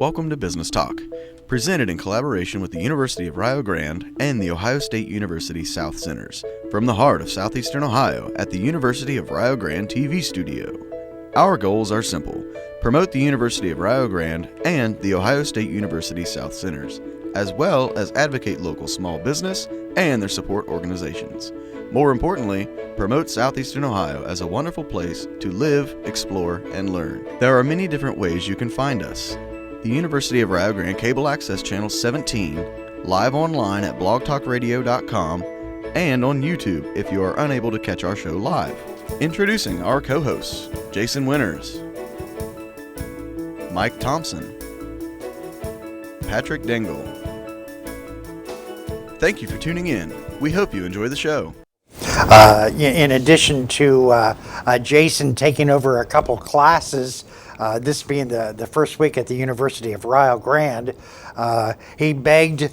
Welcome to Business Talk, presented in collaboration with the University of Rio Grande and the Ohio State University South Centers, from the heart of southeastern Ohio at the University of Rio Grande TV studio. Our goals are simple: promote the University of Rio Grande and the Ohio State University South Centers, as well as advocate local small business and their support organizations. More importantly, promote southeastern Ohio as a wonderful place to live, explore, and learn. There are many different ways you can find us. The University of Rio Grande Cable Access Channel 17, live online at blogtalkradio.com, and on YouTube if you are unable to catch our show live. Introducing our co-hosts, Jason Winters, Mike Thompson, Patrick Dengel. Thank you for tuning in. We hope you enjoy the show. In addition to Jason taking over a couple classes, this being the first week at the University of Rio Grande, he begged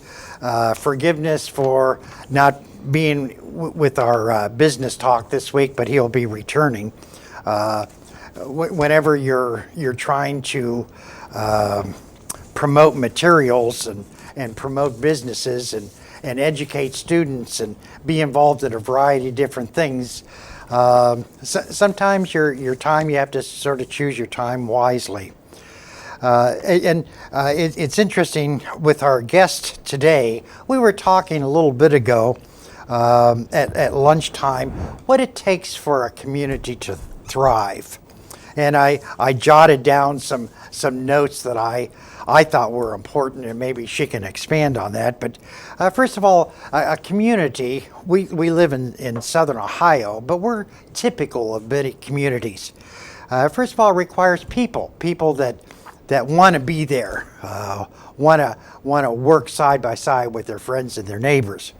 forgiveness for not being with our business talk this week, but he'll be returning. Whenever you're trying to promote materials and promote businesses and educate students and be involved in a variety of different things, sometimes your time, you have to sort of choose your time wisely. It's interesting with our guest today. We were talking a little bit ago at lunchtime what it takes for a community to thrive. And I jotted down some notes that I thought were important, and maybe she can expand on that. But first of all, a community, we live in southern Ohio, but we're typical of many communities. First of all, it requires people that want to be there, want to work side by side with their friends and their neighbors.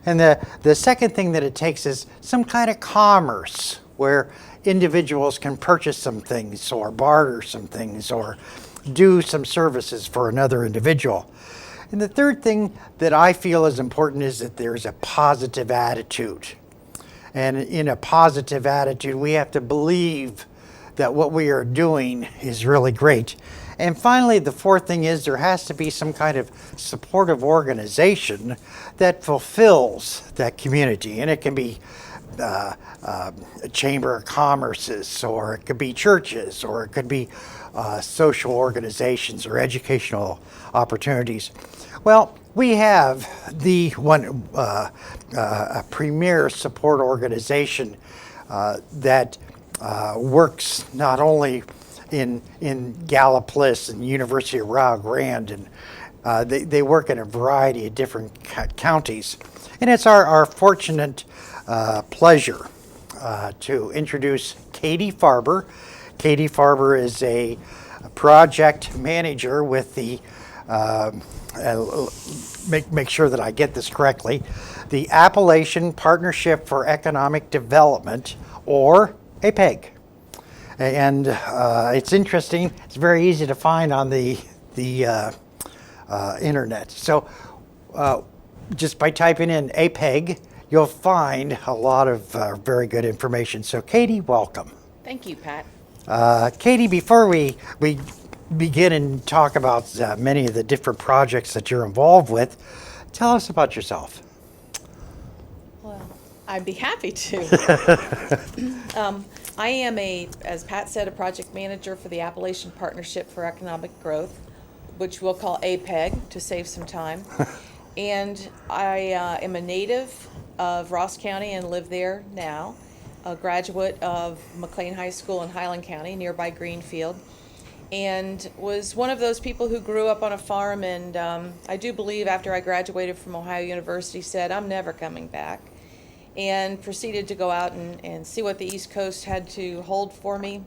And the second thing that it takes is some kind of commerce where individuals can purchase some things or barter some things or do some services for another individual. And the third thing that I feel is important is that there's a positive attitude. And in a positive attitude, we have to believe that what we are doing is really great. And finally, the fourth thing is there has to be some kind of supportive organization that fulfills that community. And it can be a chamber of commerces, or it could be churches, or it could be social organizations or educational opportunities. Well, we have the one a premier support organization that works not only in Gallipolis and University of Rio Grande, and they work in a variety of different counties. And it's our fortunate pleasure to introduce Katy Farber. Katy Farber is a project manager with the, make sure that I get this correctly, the Appalachian Partnership for Economic Development, or APEG. And it's interesting, it's very easy to find on the internet. So just by typing in APEG, you'll find a lot of very good information. So Katy, welcome. Thank you, Pat. Katy, before we begin and talk about many of the different projects that you're involved with, tell us about yourself. Well, I'd be happy to. I am as Pat said, a project manager for the Appalachian Partnership for Economic Growth, which we'll call APEG to save some time. And I am a native of Ross County and live there now, a graduate of McLean High School in Highland County, nearby Greenfield, and was one of those people who grew up on a farm, and I do believe after I graduated from Ohio University said, I'm never coming back, and proceeded to go out and see what the East Coast had to hold for me.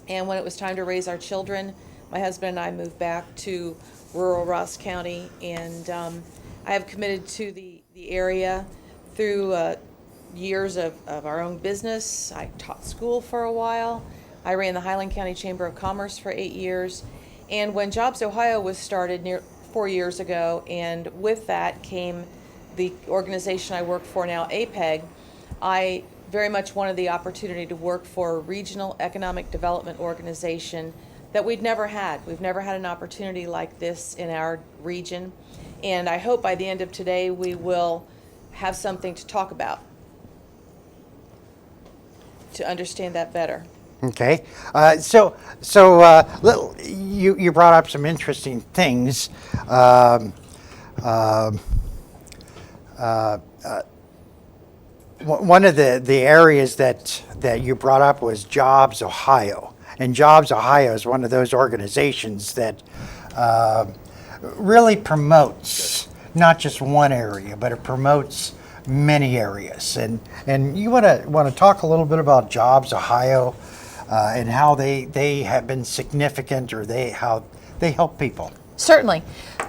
And when it was time to raise our children, my husband and I moved back to rural Ross County, and I have committed to the area through years of our own business. I taught school for a while. I ran the Highland County Chamber of Commerce for 8 years. And when JobsOhio was started 4 years ago, and with that came the organization I work for now, APEG, I very much wanted the opportunity to work for a regional economic development organization that we'd never had. We've never had an opportunity like this in our region. And I hope by the end of today we will have something to talk about to understand that better. Okay, you brought up some interesting things. One of the areas that you brought up was JobsOhio, and JobsOhio is one of those organizations that really promotes not just one area, but it promotes many areas. And you want to talk a little bit about JobsOhio and how they have been significant, or how they help people. Certainly.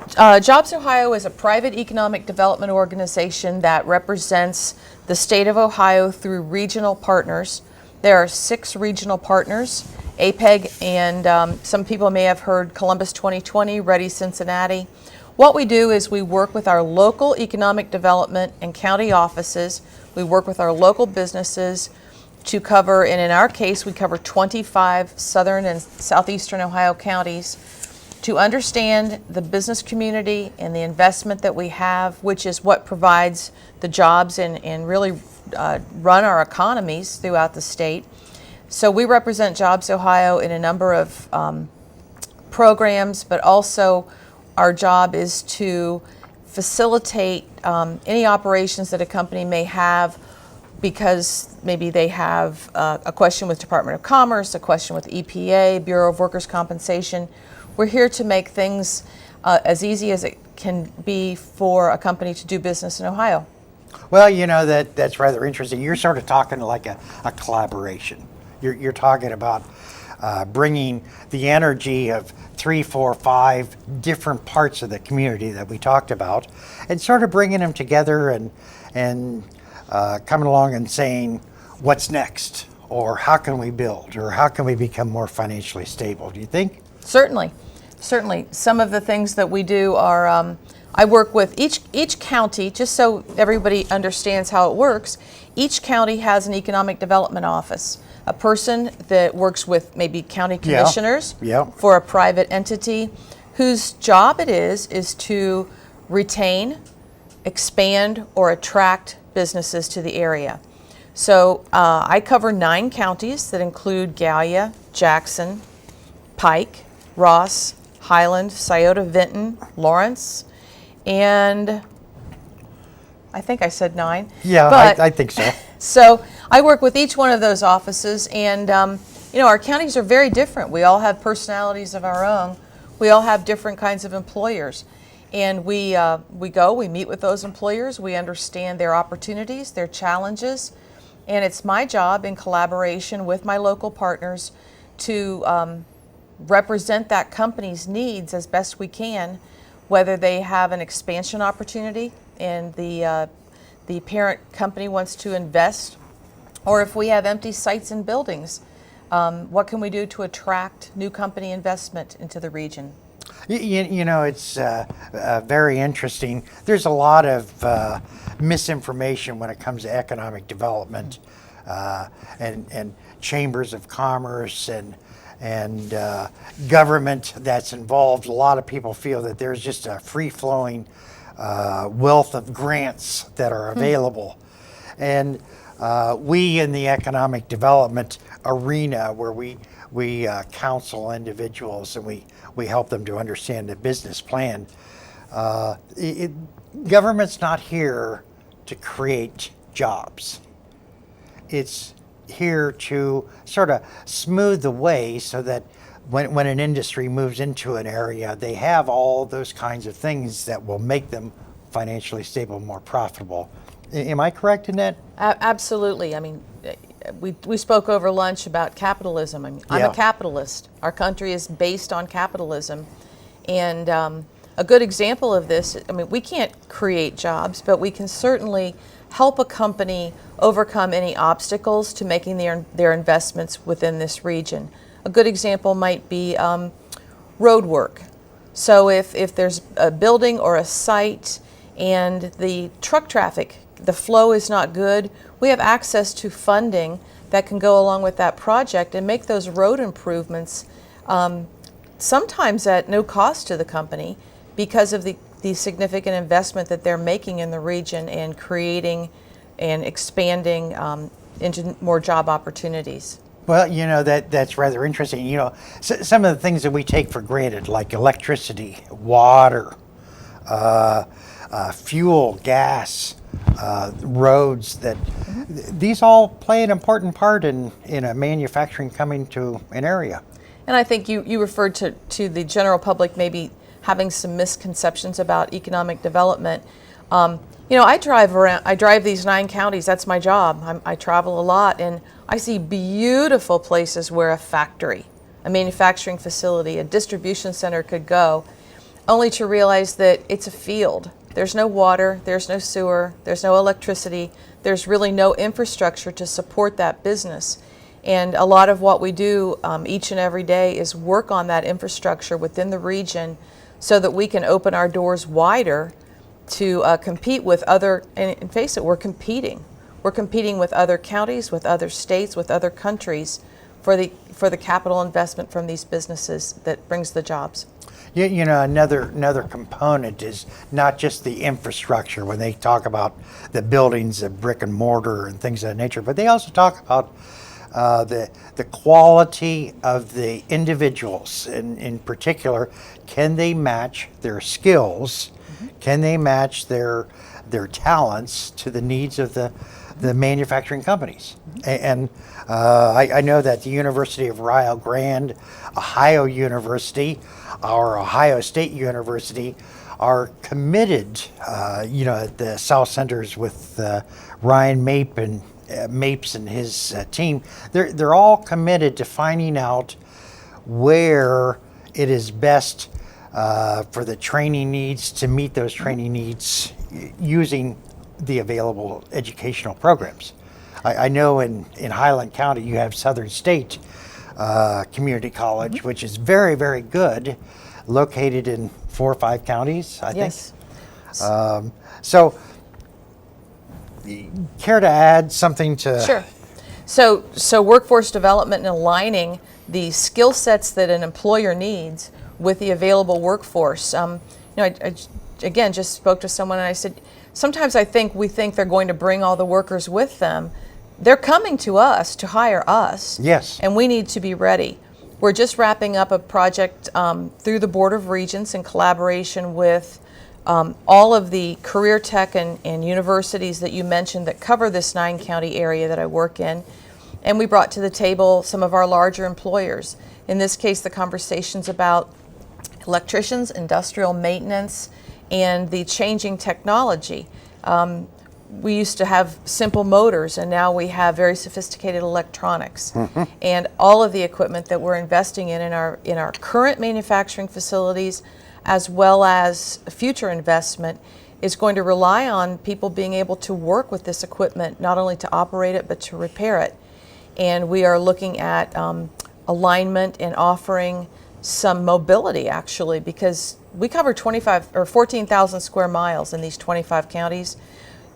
JobsOhio is a private economic development organization that represents the state of Ohio through regional partners. There are 6 regional partners, APEG, and some people may have heard Columbus 2020, Ready Cincinnati. What we do is we work with our local economic development and county offices. We work with our local businesses to cover, and in our case, we cover 25 southern and southeastern Ohio counties, to understand the business community and the investment that we have, which is what provides the jobs and really run our economies throughout the state. So we represent JobsOhio in a number of programs, but also our job is to facilitate any operations that a company may have, because maybe they have a question with Department of Commerce, a question with EPA, Bureau of Workers' Compensation. We're here to make things as easy as it can be for a company to do business in Ohio. Well, that's rather interesting. You're sort of talking like a collaboration. You're talking about bringing the energy of 3, 4, 5 different parts of the community that we talked about, and sort of bringing them together and coming along and saying, what's next? Or how can we build? Or how can we become more financially stable? Do you think? Certainly. Some of the things that we do are, I work with each county, just so everybody understands how it works. Each county has an economic development office, a person that works with maybe county commissioners for a private entity, whose job it is to retain, expand, or attract businesses to the area. So I cover 9 counties that include Gallia, Jackson, Pike, Ross, Highland, Scioto, Vinton, Lawrence, and I think I said 9. Yeah, but, I think so. So I work with each one of those offices, and our counties are very different. We all have personalities of our own. We all have different kinds of employers, and we meet with those employers. We understand their opportunities, their challenges, and it's my job, in collaboration with my local partners, to represent that company's needs as best we can, whether they have an expansion opportunity and the parent company wants to invest, or if we have empty sites and buildings, what can we do to attract new company investment into the region? It's very interesting. There's a lot of misinformation when it comes to economic development and chambers of commerce and government that's involved. A lot of people feel that there's just a free-flowing wealth of grants that are available. And we in the economic development arena, where we counsel individuals and we help them to understand the business plan, government's not here to create jobs. It's here to sort of smooth the way so that when an industry moves into an area, they have all those kinds of things that will make them financially stable, more profitable. Am I correct in that? Absolutely. I mean, we spoke over lunch about capitalism. I mean, I'm a capitalist. Our country is based on capitalism. And a good example of this, I mean, we can't create jobs, but we can certainly help a company overcome any obstacles to making their investments within this region. A good example might be road work. So if there's a building or a site and the truck traffic, the flow is not good, we have access to funding that can go along with that project and make those road improvements sometimes at no cost to the company because of the significant investment that they're making in the region and creating and expanding into more job opportunities. Well, that's rather interesting. Some of the things that we take for granted, like electricity, water, fuel, gas, roads, these all play an important part in a manufacturing coming to an area. And I think you referred to the general public maybe having some misconceptions about economic development. I drive these 9 counties. That's my job. I travel a lot, and I see beautiful places where a factory, a manufacturing facility, a distribution center could go, only to realize that it's a field. There's no water, there's no sewer, there's no electricity, there's really no infrastructure to support that business. And a lot of what we do each and every day is work on that infrastructure within the region so that we can open our doors wider to compete with other, and face it, we're competing. We're competing with other counties, with other states, with other countries for the capital investment from these businesses that brings the jobs. Another component is not just the infrastructure when they talk about the buildings of brick and mortar and things of that nature, but they also talk about the quality of the individuals. In particular, can they match their skills? Mm-hmm. Can they match their talents to the needs of the manufacturing companies? Mm-hmm. And I know that the University of Rio Grande, Ohio University, our Ohio State University are committed, at the South Centers with Ryan Mapes and his team. They're all committed to finding out where it is best for the training needs to meet those training needs using the available educational programs. I know in Highland County you have Southern State Community College, which is very, very good, located in 4 or 5 counties, I think. Yes. So, care to add something to? Sure. So workforce development and aligning the skill sets that an employer needs with the available workforce. I again just spoke to someone and I said, sometimes we think they're going to bring all the workers with them. They're coming to us to hire us. Yes. And we need to be ready. We're just wrapping up a project through the Board of Regents in collaboration with all of the career tech and universities that you mentioned that cover this 9-county area that I work in. And we brought to the table some of our larger employers. In this case, the conversations about electricians, industrial maintenance, and the changing technology. We used to have simple motors, and now we have very sophisticated electronics. Mm-hmm. And all of the equipment that we're investing in our current manufacturing facilities, as well as future investment, is going to rely on people being able to work with this equipment, not only to operate it, but to repair it. And we are looking at alignment and offering some mobility, actually, because we cover 14,000 square miles in these 25 counties.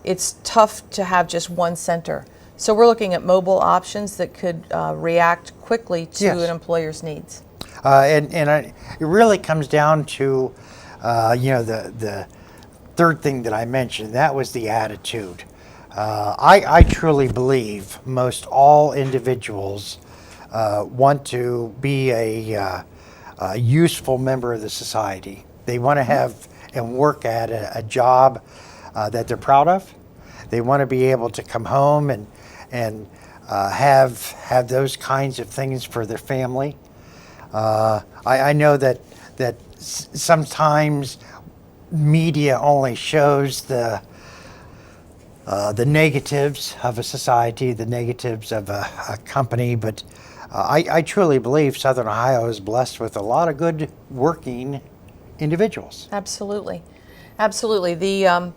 It's tough to have just one center. So we're looking at mobile options that could react quickly to an employer's needs. It really comes down to, the third thing that I mentioned. That was the attitude. I truly believe most all individuals want to be a useful member of the society. They want to have and work at a job that they're proud of. They want to be able to come home and have those kinds of things for their family. I know that sometimes media only shows the negatives of a society, the negatives of a company, but I truly believe Southern Ohio is blessed with a lot of good working individuals. Absolutely. The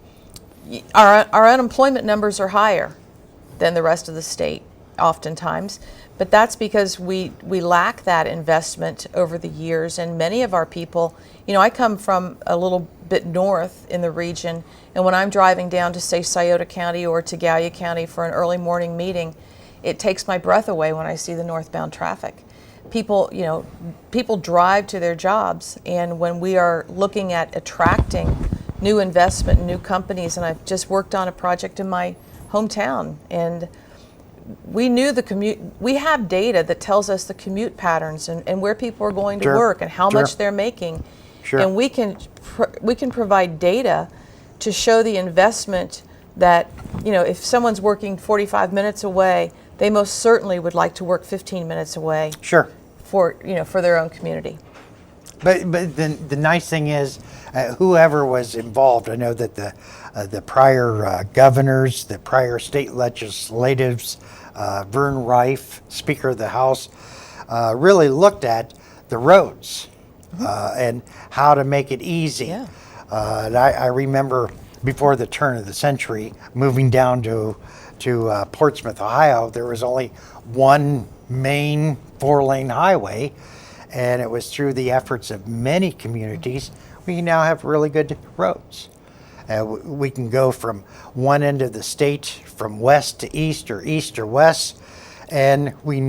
our unemployment numbers are higher than the rest of the state oftentimes, but that's because we lack that investment over the years, and many of our people, I come from a little bit north in the region, and when I'm driving down to, say, Scioto County or to Gallia County for an early morning meeting, it takes my breath away when I see the northbound traffic. people drive to their jobs, and when we are looking at attracting new investment and new companies, and I've just worked on a project in my hometown, and we knew the commute. We have data that tells us the commute patterns and where people are going to Sure. work and how Sure. much they're making, Sure. and we can provide data to show the investment that, if someone's working 45 minutes away, they most certainly would like to work 15 minutes away Sure. for their own community. But the nice thing is, whoever was involved, I know that the prior governors, the prior state legislatives, Vern Rife, Speaker of the House, really looked at the roads and how to make it easy. Yeah. And I remember before the turn of the century, moving down to Portsmouth, Ohio, there was only one main 4-lane highway, and it was through the efforts of many communities we now have really good roads. We can go from one end of the state, from west to east or west, and we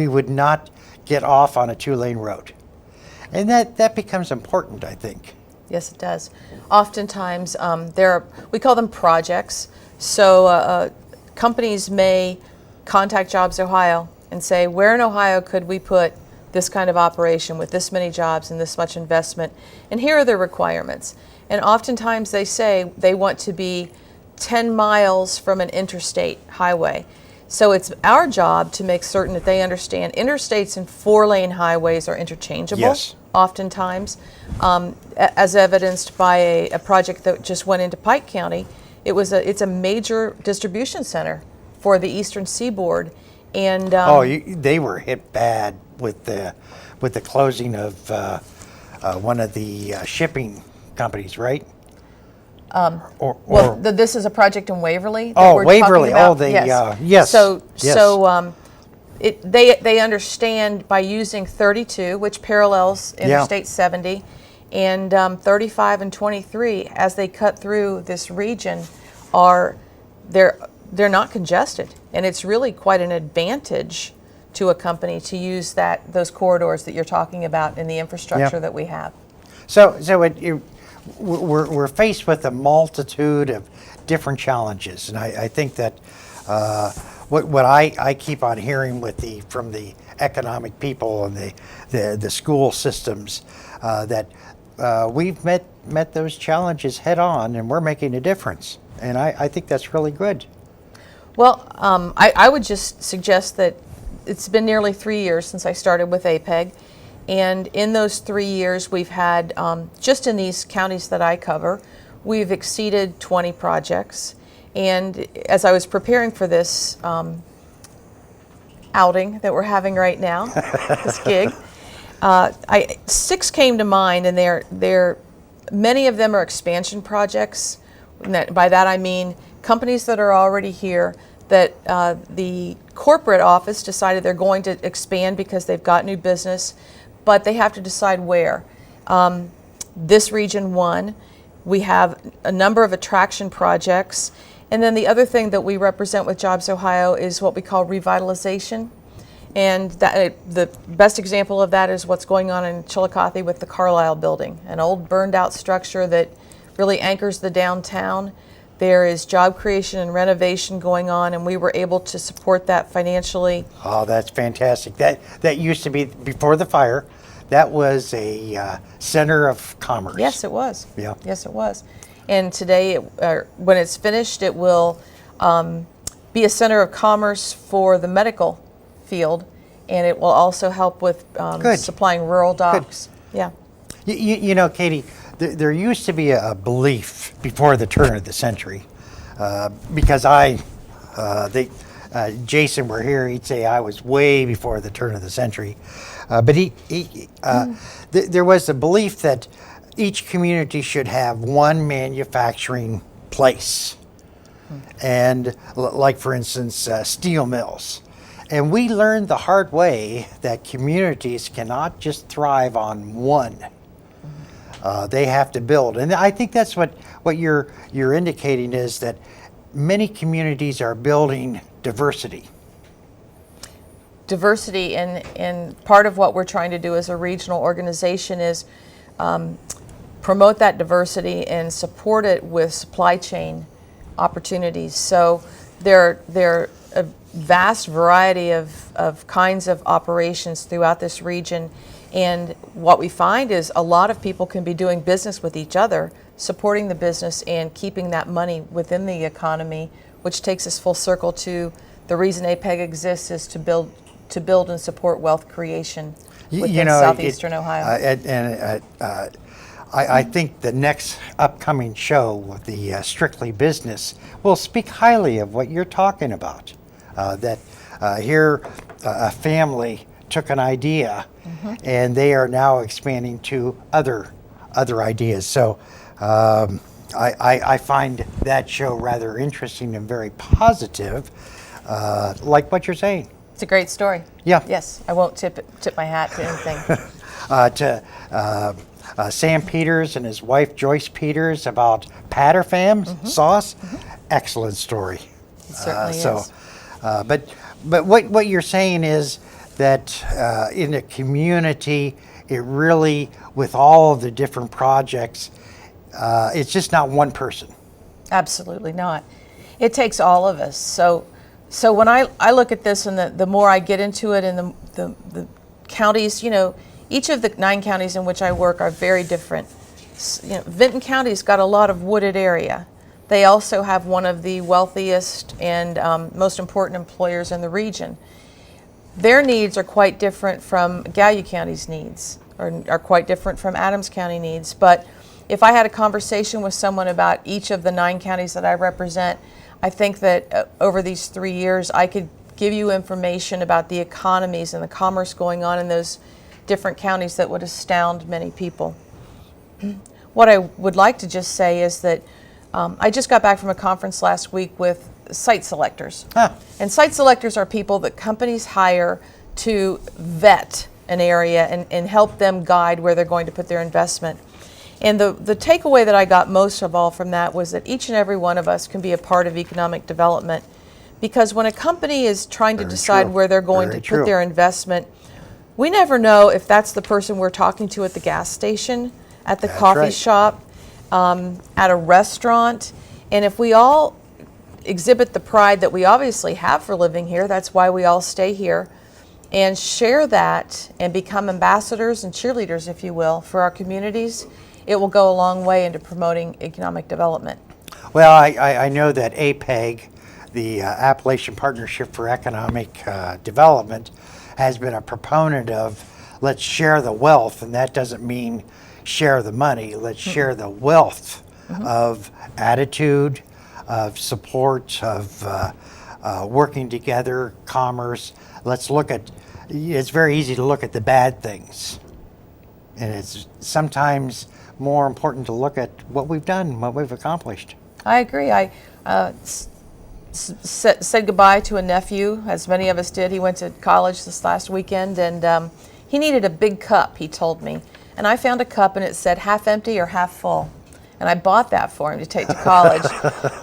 would not get off on a 2-lane road. And that becomes important, I think. Yes, it does. Oftentimes, we call them projects. So companies may contact JobsOhio and say, where in Ohio could we put this kind of operation with this many jobs and this much investment? And here are the requirements. And oftentimes they say they want to be 10 miles from an interstate highway. So it's our job to make certain that they understand interstates and 4-lane highways are interchangeable. Yes. Oftentimes, as evidenced by a project that just went into Pike County. It's a major distribution center for the Eastern Seaboard, and they were hit bad with the closing of one of the shipping companies, right? This is a project in Waverly. That we're Waverly. talking about. Yes. So they understand by using 32, which parallels Interstate 70, and 35 and 23, as they cut through this region, they're not congested, and it's really quite an advantage to a company to use those corridors that you're talking about in the infrastructure that we have. So we're faced with a multitude of different challenges, and I think that what I keep on hearing from the economic people and the school systems that we've met those challenges head on, and we're making a difference, and I think that's really good. Well, I would just suggest that it's been nearly 3 years since I started with APEG, and in those 3 years we've had, just in these counties that I cover, we've exceeded 20 projects. And as I was preparing for this outing that we're having right now, this gig, 6 came to mind, and many of them are expansion projects. By that I mean companies that are already here that the corporate office decided they're going to expand because they've got new business, but they have to decide where. This region won. We have a number of attraction projects. And then the other thing that we represent with JobsOhio is what we call revitalization. And the best example of that is what's going on in Chillicothe with the Carlisle building, an old burned out structure that really anchors the downtown. There is job creation and renovation going on, and we were able to support that financially. Oh, that's fantastic. That used to be, before the fire, that was a center of commerce. Yes, it was. Yeah. Yes, it was. And today, when it's finished, it will be a center of commerce for the medical field, and it will also help with supplying rural docs. Good. Yeah. You know, Katy, there used to be a belief before the turn of the century, because Jason were here, he'd say I was way before the turn of the century, but there was a belief that each community should have one manufacturing place, and like for instance steel mills. And we learned the hard way that communities cannot just thrive on one. They have to build, and I think that's what you're indicating, is that many communities are building diversity. diversity, and part of what we're trying to do as a regional organization is promote that diversity and support it with supply chain opportunities. So there are a vast variety of kinds of operations throughout this region, and what we find is a lot of people can be doing business with each other, supporting the business and keeping that money within the economy, which takes us full circle to the reason APEG exists, is to build and support wealth creation within southeastern Ohio. I think the next upcoming show, the Strictly Business, will speak highly of what you're talking about. Here a family took an idea, and they are now expanding to other ideas. So I find that show rather interesting and very positive, like what you're saying. It's a great story. Yeah. Yes, I won't tip my hat to anything. Sam Peters and his wife Joyce Peters about Patterfam sauce. Excellent story. It certainly is. But what you're saying is that in a community, it really, with all of the different projects, it's just not one person. Absolutely not. It takes all of us. So when I look at this, and the more I get into it, and the counties, each of the 9 counties in which I work are very different. Vinton County's got a lot of wooded area. They also have one of the wealthiest and most important employers in the region. Their needs are quite different from Gallia County's needs, or are quite different from Adams County needs. But if I had a conversation with someone about each of the 9 counties that I represent, I think that over these 3 years, I could give you information about the economies and the commerce going on in those different counties that would astound many people. What I would like to just say is that I just got back from a conference last week with site selectors. And site selectors are people that companies hire to vet an area and help them guide where they're going to put their investment. And the takeaway that I got most of all from that was that each and every one of us can be a part of economic development, because when a company is trying to decide where they're going to put their investment, we never know if that's the person we're talking to at the gas station, at the coffee shop, at a restaurant. And if we all exhibit the pride that we obviously have for living here, that's why we all stay here, and share that and become ambassadors and cheerleaders, if you will, for our communities, it will go a long way into promoting economic development. Well, I know that APEG, the Appalachian Partnership for Economic Development, has been a proponent of let's share the wealth, and that doesn't mean share the money. Let's share the wealth of attitude, of support, of working together, commerce. Let's look at, it's very easy to look at the bad things, and it's sometimes more important to look at what we've done, what we've accomplished. I agree. I said goodbye to a nephew, as many of us did. He went to college this last weekend, and he needed a big cup, he told me. And I found a cup, and it said half empty or half full. And I bought that for him to take to college.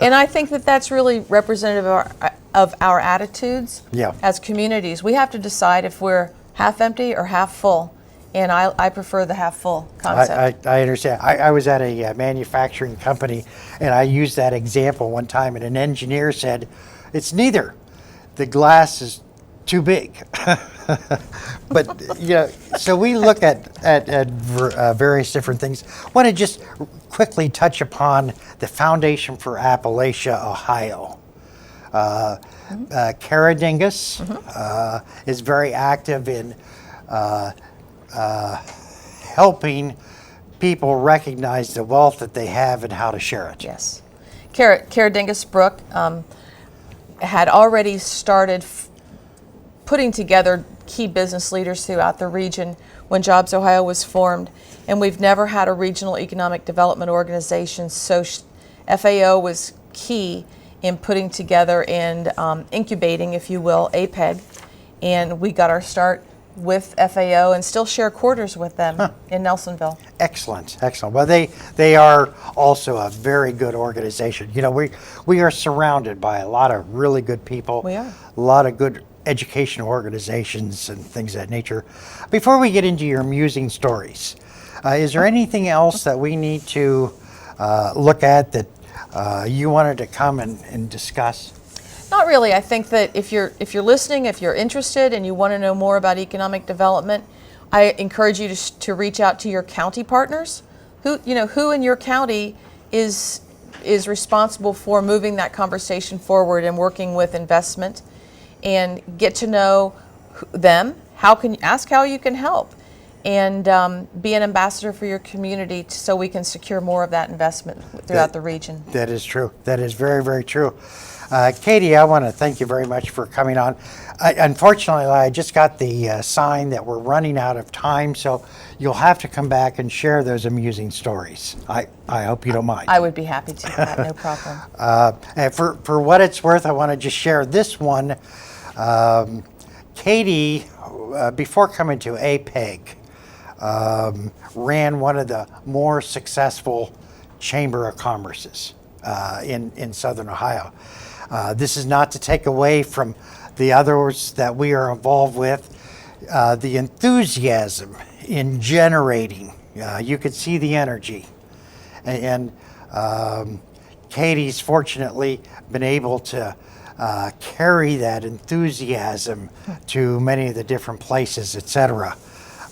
And I think that that's really representative of our attitudes as communities. We have to decide if we're half empty or half full. And I prefer the half full concept. I understand. I was at a manufacturing company, and I used that example one time, and an engineer said, it's neither. The glass is too big. But, so we look at various different things. I want to just quickly touch upon the Foundation for Appalachia Ohio. Kara Dingus is very active in helping people recognize the wealth that they have and how to share it. Yes. Kara Dingus Brook had already started putting together key business leaders throughout the region when JobsOhio was formed, and we've never had a regional economic development organization, so FAO was key in putting together and incubating, if you will, APEG, and we got our start with FAO and still share quarters with them in Nelsonville. Excellent, excellent. Well, they are also a very good organization. We are surrounded by a lot of really good people. We are. A lot of good educational organizations and things of that nature. Before we get into your amusing stories, is there anything else that we need to look at that you wanted to come and discuss? Not really. I think that if you're listening, if you're interested and you want to know more about economic development, I encourage you to reach out to your county partners. Who in your county is responsible for moving that conversation forward and working with investment, and get to know them. Ask how you can help, and be an ambassador for your community so we can secure more of that investment throughout the region. That is true. That is very, very true. Katy, I want to thank you very much for coming on. Unfortunately, I just got the sign that we're running out of time, so you'll have to come back and share those amusing stories. I hope you don't mind. I would be happy to, Pat, no problem. And for what it's worth, I want to just share this one. Katy, before coming to APEG, ran one of the more successful Chamber of Commerces in Southern Ohio. This is not to take away from the others that we are involved with. The enthusiasm in generating, you could see the energy. And Katy's fortunately been able to carry that enthusiasm to many of the different places, etc.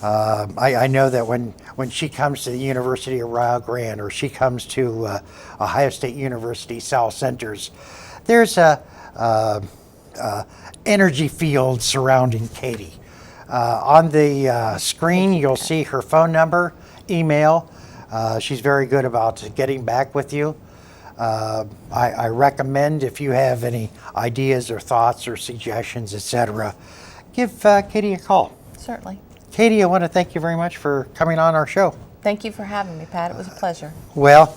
I know that when she comes to the University of Rio Grande, or she comes to Ohio State University South Centers, there's a energy field surrounding Katy. On the screen, you'll see her phone number, email. She's very good about getting back with you. I recommend, if you have any ideas or thoughts or suggestions, etc., give Katy a call. Certainly. Katy, I want to thank you very much for coming on our show. Thank you for having me, Pat. It was a pleasure. Well,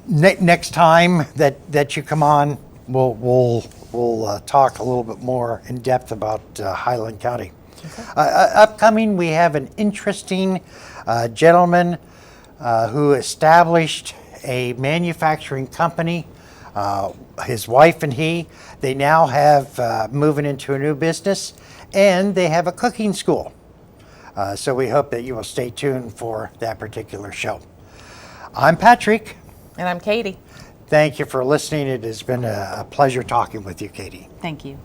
next time that you come on, we'll talk a little bit more in depth about Highland County. Okay. Upcoming, we have an interesting gentleman who established a manufacturing company. His wife and they now have moving into a new business, and they have a cooking school. So we hope that you will stay tuned for that particular show. I'm Patrick. And I'm Katy. Thank you for listening. It has been a pleasure talking with you, Katy. Thank you.